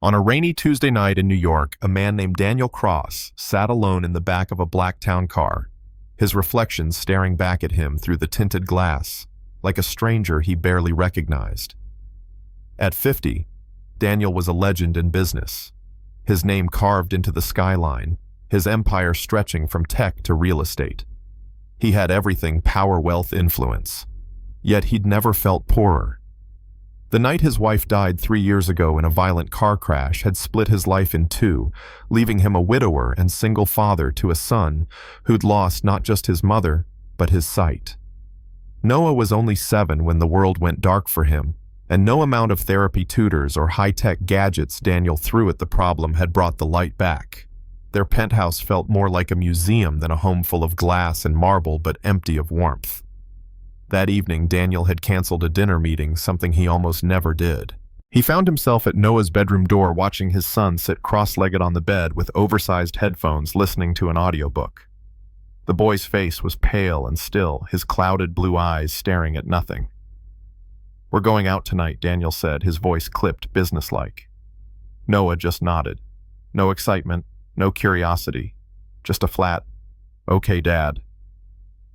On a rainy Tuesday night in New York, a man named Daniel Cross sat alone in the back of a black town car, his reflection staring back at him through the tinted glass, like a stranger he barely recognized. At 50, Daniel was a legend in business, his name carved into the skyline, his empire stretching from tech to real estate. He had everything: power, wealth, influence. Yet he'd never felt poorer. The night his wife died 3 years ago in a violent car crash had split his life in two, leaving him a widower and single father to a son who'd lost not just his mother, but his sight. Noah was only 7 when the world went dark for him, and no amount of therapy tutors or high-tech gadgets Daniel threw at the problem had brought the light back. Their penthouse felt more like a museum than a home full of glass and marble, but empty of warmth. That evening, Daniel had canceled a dinner meeting, something he almost never did. He found himself at Noah's bedroom door watching his son sit cross-legged on the bed with oversized headphones listening to an audiobook. The boy's face was pale and still, his clouded blue eyes staring at nothing. "We're going out tonight," Daniel said, his voice clipped, businesslike. Noah just nodded. No excitement, no curiosity, just a flat, "Okay, Dad."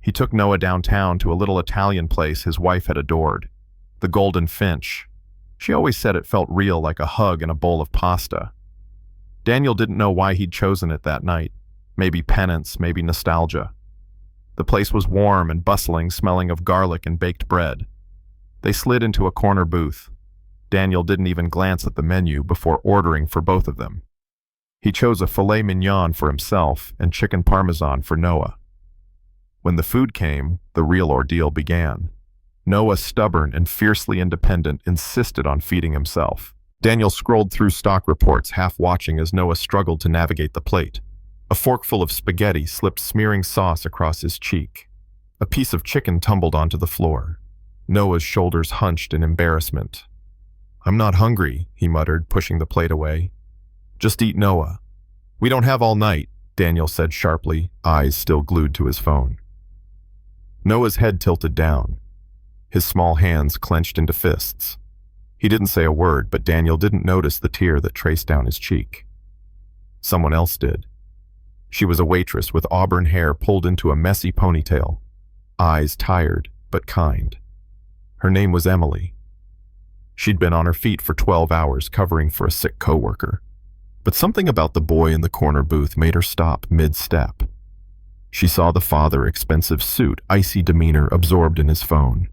He took Noah downtown to a little Italian place his wife had adored, the Golden Finch. She always said it felt real, like a hug and a bowl of pasta. Daniel didn't know why he'd chosen it that night. Maybe penance, maybe nostalgia. The place was warm and bustling, smelling of garlic and baked bread. They slid into a corner booth. Daniel didn't even glance at the menu before ordering for both of them. He chose a filet mignon for himself and chicken parmesan for Noah. When the food came, the real ordeal began. Noah, stubborn and fiercely independent, insisted on feeding himself. Daniel scrolled through stock reports, half watching as Noah struggled to navigate the plate. A forkful of spaghetti slipped smearing sauce across his cheek. A piece of chicken tumbled onto the floor. Noah's shoulders hunched in embarrassment. "I'm not hungry," he muttered, pushing the plate away. "Just eat, Noah." "We don't have all night," Daniel said sharply, eyes still glued to his phone. Noah's head tilted down. His small hands clenched into fists. He didn't say a word, but Daniel didn't notice the tear that traced down his cheek. Someone else did. She was a waitress with auburn hair pulled into a messy ponytail, eyes tired but kind. Her name was Emily. She'd been on her feet for 12 hours covering for a sick coworker. But something about the boy in the corner booth made her stop mid-step. She saw the father, expensive suit, icy demeanor absorbed in his phone.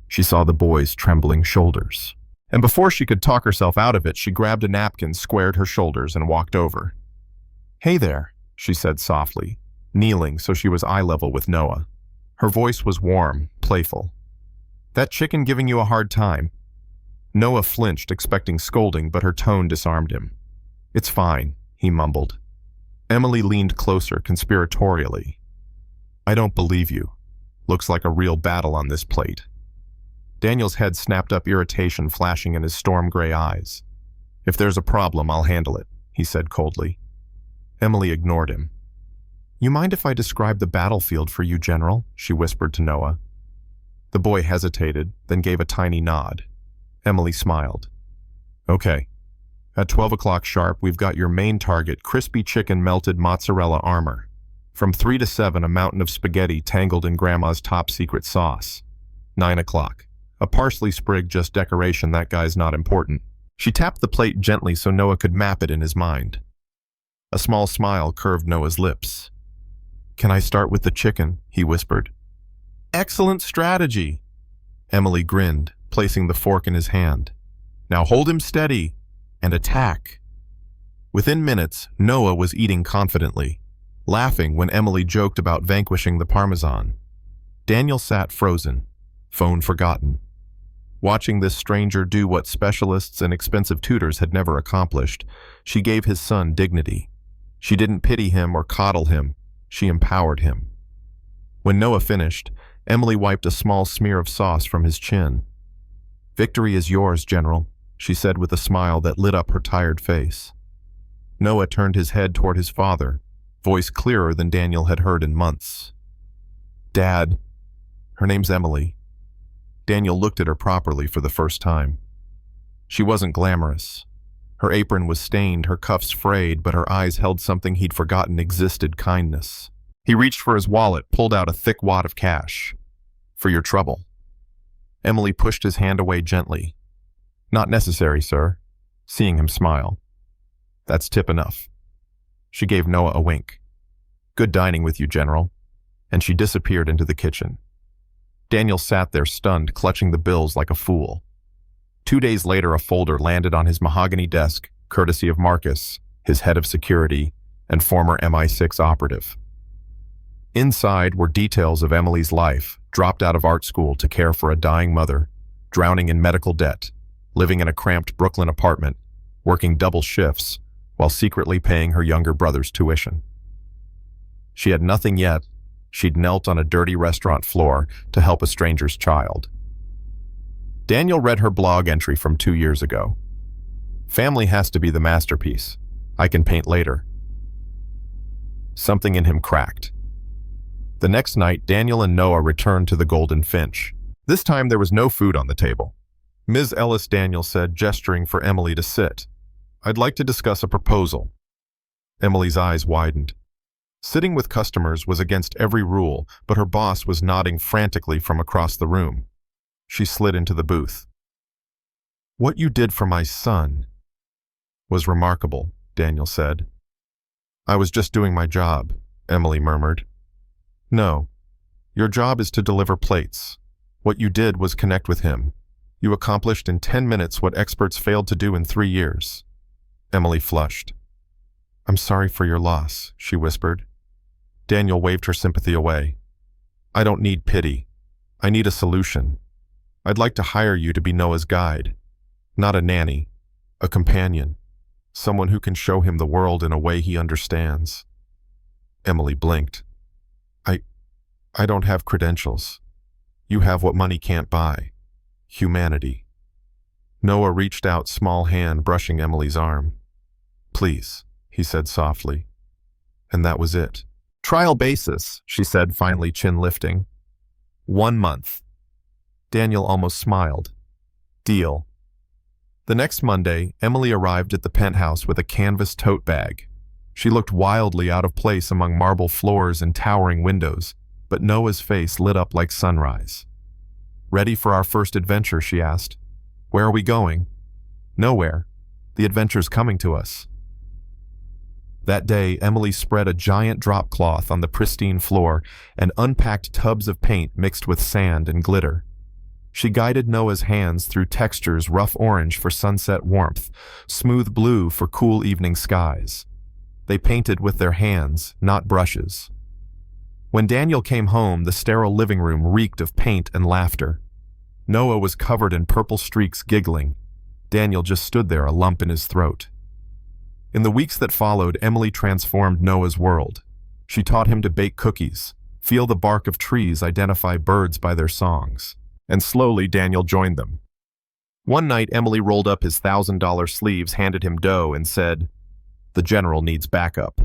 She saw the boy's trembling shoulders. And before she could talk herself out of it, she grabbed a napkin, squared her shoulders, and walked over. "Hey there," she said softly, kneeling so she was eye level with Noah. Her voice was warm, playful. "That chicken giving you a hard time?" Noah flinched, expecting scolding, but her tone disarmed him. "It's fine," he mumbled. Emily leaned closer, conspiratorially. "I don't believe you. Looks like a real battle on this plate." Daniel's head snapped up, irritation flashing in his storm gray eyes. "If there's a problem, I'll handle it," he said coldly. Emily ignored him. "You mind if I describe the battlefield for you, General?" she whispered to Noah. The boy hesitated, then gave a tiny nod. Emily smiled. "Okay. At 12 o'clock sharp, we've got your main target, crispy chicken melted mozzarella armor. From 3 to 7, a mountain of spaghetti tangled in Grandma's top-secret sauce. 9 o'clock. A parsley sprig, just decoration, that guy's not important." She tapped the plate gently so Noah could map it in his mind. A small smile curved Noah's lips. "Can I start with the chicken?" he whispered. "Excellent strategy." Emily grinned, placing the fork in his hand. "Now hold him steady and attack." Within minutes, Noah was eating confidently, laughing when Emily joked about vanquishing the parmesan. Daniel sat frozen, phone forgotten. Watching this stranger do what specialists and expensive tutors had never accomplished, she gave his son dignity. She didn't pity him or coddle him, she empowered him. When Noah finished, Emily wiped a small smear of sauce from his chin. "Victory is yours, General," she said with a smile that lit up her tired face. Noah turned his head toward his father, voice clearer than Daniel had heard in months. "Dad." Her name's Emily. Daniel looked at her properly for the first time. She wasn't glamorous. Her apron was stained, her cuffs frayed, but her eyes held something he'd forgotten existed: kindness. He reached for his wallet, pulled out a thick wad of cash. "For your trouble." Emily pushed his hand away gently. "Not necessary, sir," seeing him smile. "That's tip enough." She gave Noah a wink. "Good dining with you, General," and she disappeared into the kitchen. Daniel sat there stunned, clutching the bills like a fool. 2 days later, a folder landed on his mahogany desk, courtesy of Marcus, his head of security and former MI6 operative. Inside were details of Emily's life, dropped out of art school to care for a dying mother, drowning in medical debt, living in a cramped Brooklyn apartment, working double shifts, while secretly paying her younger brother's tuition. She had nothing yet. She'd knelt on a dirty restaurant floor to help a stranger's child. Daniel read her blog entry from 2 years ago. "Family has to be the masterpiece. I can paint later." Something in him cracked. The next night, Daniel and Noah returned to the Golden Finch. This time there was no food on the table. "Ms. Ellis," Daniel said, gesturing for Emily to sit, "I'd like to discuss a proposal." Emily's eyes widened. Sitting with customers was against every rule, but her boss was nodding frantically from across the room. She slid into the booth. "What you did for my son was remarkable," Daniel said. "I was just doing my job," Emily murmured. "No. Your job is to deliver plates. What you did was connect with him. You accomplished in 10 minutes what experts failed to do in 3 years. Emily flushed. "I'm sorry for your loss," she whispered. Daniel waved her sympathy away. "I don't need pity. I need a solution. I'd like to hire you to be Noah's guide. Not a nanny, a companion. Someone who can show him the world in a way he understands." Emily blinked. I don't have credentials. You have what money can't buy. Humanity." Noah reached out, small hand brushing Emily's arm. "Please," he said softly. And that was it. "Trial basis," she said, finally, chin lifting. 1 month. Daniel almost smiled. "Deal." The next Monday, Emily arrived at the penthouse with a canvas tote bag. She looked wildly out of place among marble floors and towering windows, but Noah's face lit up like sunrise. "Ready for our first adventure?" she asked. "Where are we going?" "Nowhere. The adventure's coming to us." That day, Emily spread a giant drop cloth on the pristine floor and unpacked tubs of paint mixed with sand and glitter. She guided Noah's hands through textures: rough orange for sunset warmth, smooth blue for cool evening skies. They painted with their hands, not brushes. When Daniel came home, the sterile living room reeked of paint and laughter. Noah was covered in purple streaks, giggling. Daniel just stood there, a lump in his throat. In the weeks that followed, Emily transformed Noah's world. She taught him to bake cookies, feel the bark of trees, identify birds by their songs. And slowly, Daniel joined them. One night, Emily rolled up his $1,000 sleeves, handed him dough, and said, "The general needs backup."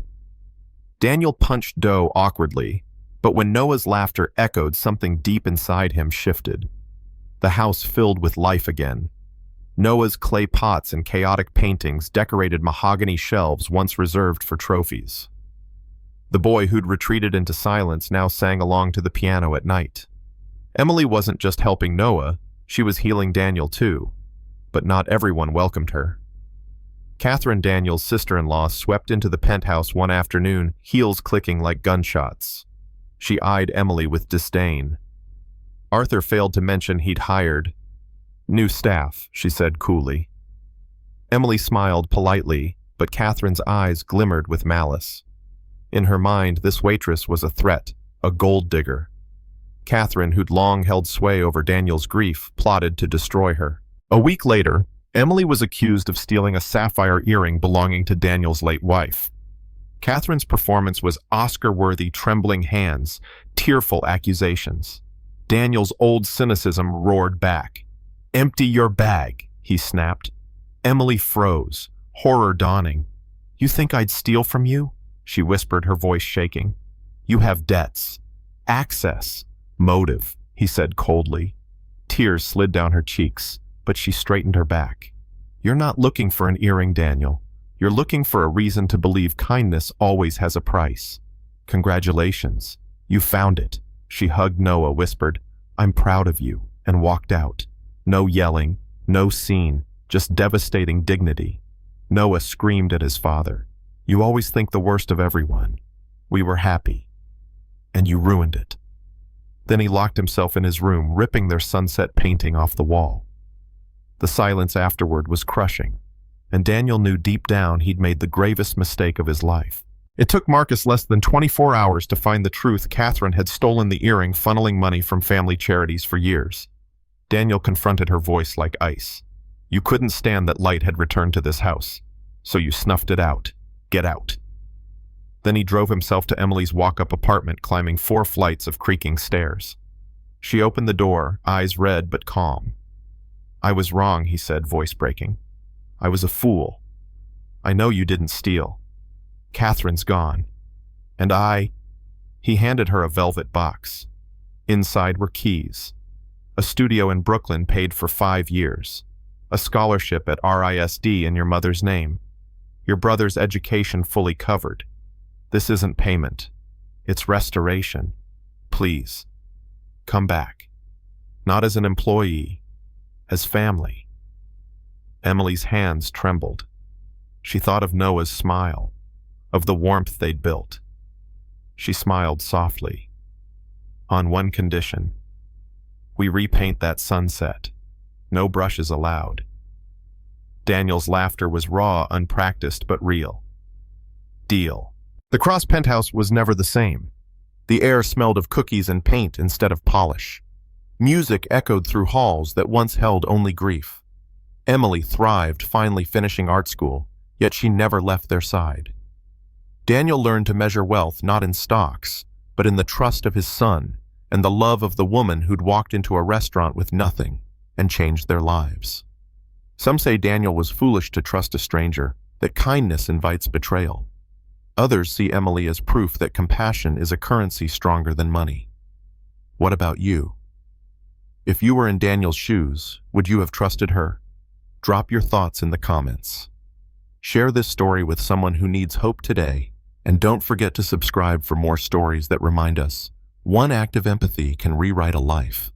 Daniel punched dough awkwardly, but when Noah's laughter echoed, something deep inside him shifted. The house filled with life again. Noah's clay pots and chaotic paintings decorated mahogany shelves once reserved for trophies. The boy who'd retreated into silence now sang along to the piano at night. Emily wasn't just helping Noah, she was healing Daniel too, but not everyone welcomed her. Catherine, Daniel's sister-in-law, swept into the penthouse one afternoon, heels clicking like gunshots. She eyed Emily with disdain. Arthur failed to mention he'd hired new staff, she said coolly. Emily smiled politely, but Catherine's eyes glimmered with malice. In her mind, this waitress was a threat, a gold digger. Catherine, who'd long held sway over Daniel's grief, plotted to destroy her. A week later, Emily was accused of stealing a sapphire earring belonging to Daniel's late wife. Catherine's performance was Oscar-worthy: trembling hands, tearful accusations. Daniel's old cynicism roared back. "Empty your bag," he snapped. Emily froze, horror dawning. "You think I'd steal from you?" she whispered, her voice shaking. "You have debts. Access. Motive," he said coldly. Tears slid down her cheeks, but she straightened her back. You're not looking for an earring, Daniel. You're looking for a reason to believe kindness always has a price. Congratulations. You found it. She hugged Noah, whispered, I'm proud of you, and walked out. No yelling, no scene, just devastating dignity. Noah screamed at his father. You always think the worst of everyone. We were happy. And you ruined it. Then he locked himself in his room, ripping their sunset painting off the wall. The silence afterward was crushing, and Daniel knew deep down he'd made the gravest mistake of his life. It took Marcus less than 24 hours to find the truth. Catherine had stolen the earring, funneling money from family charities for years. Daniel confronted her, voice like ice. You couldn't stand that light had returned to this house, so you snuffed it out. Get out. Then he drove himself to Emily's walk-up apartment, climbing 4 flights of creaking stairs. She opened the door, eyes red but calm. I was wrong, he said, voice breaking. I was a fool. I know you didn't steal. Catherine's gone. And He handed her a velvet box. Inside were keys. A studio in Brooklyn paid for 5 years. A scholarship at RISD in your mother's name. Your brother's education fully covered. This isn't payment. It's restoration. Please, come back. Not as an employee, as family. Emily's hands trembled. She thought of Noah's smile, of the warmth they'd built. She smiled softly. On one condition. We repaint that sunset. No brushes allowed. Daniel's laughter was raw, unpracticed, but real. Deal. The Cross penthouse was never the same. The air smelled of cookies and paint instead of polish. Music echoed through halls that once held only grief. Emily thrived, finally finishing art school, yet she never left their side. Daniel learned to measure wealth not in stocks, but in the trust of his son and the love of the woman who'd walked into a restaurant with nothing and changed their lives. Some say Daniel was foolish to trust a stranger, that kindness invites betrayal. Others see Emily as proof that compassion is a currency stronger than money. What about you? If you were in Daniel's shoes, would you have trusted her? Drop your thoughts in the comments. Share this story with someone who needs hope today, and don't forget to subscribe for more stories that remind us one act of empathy can rewrite a life.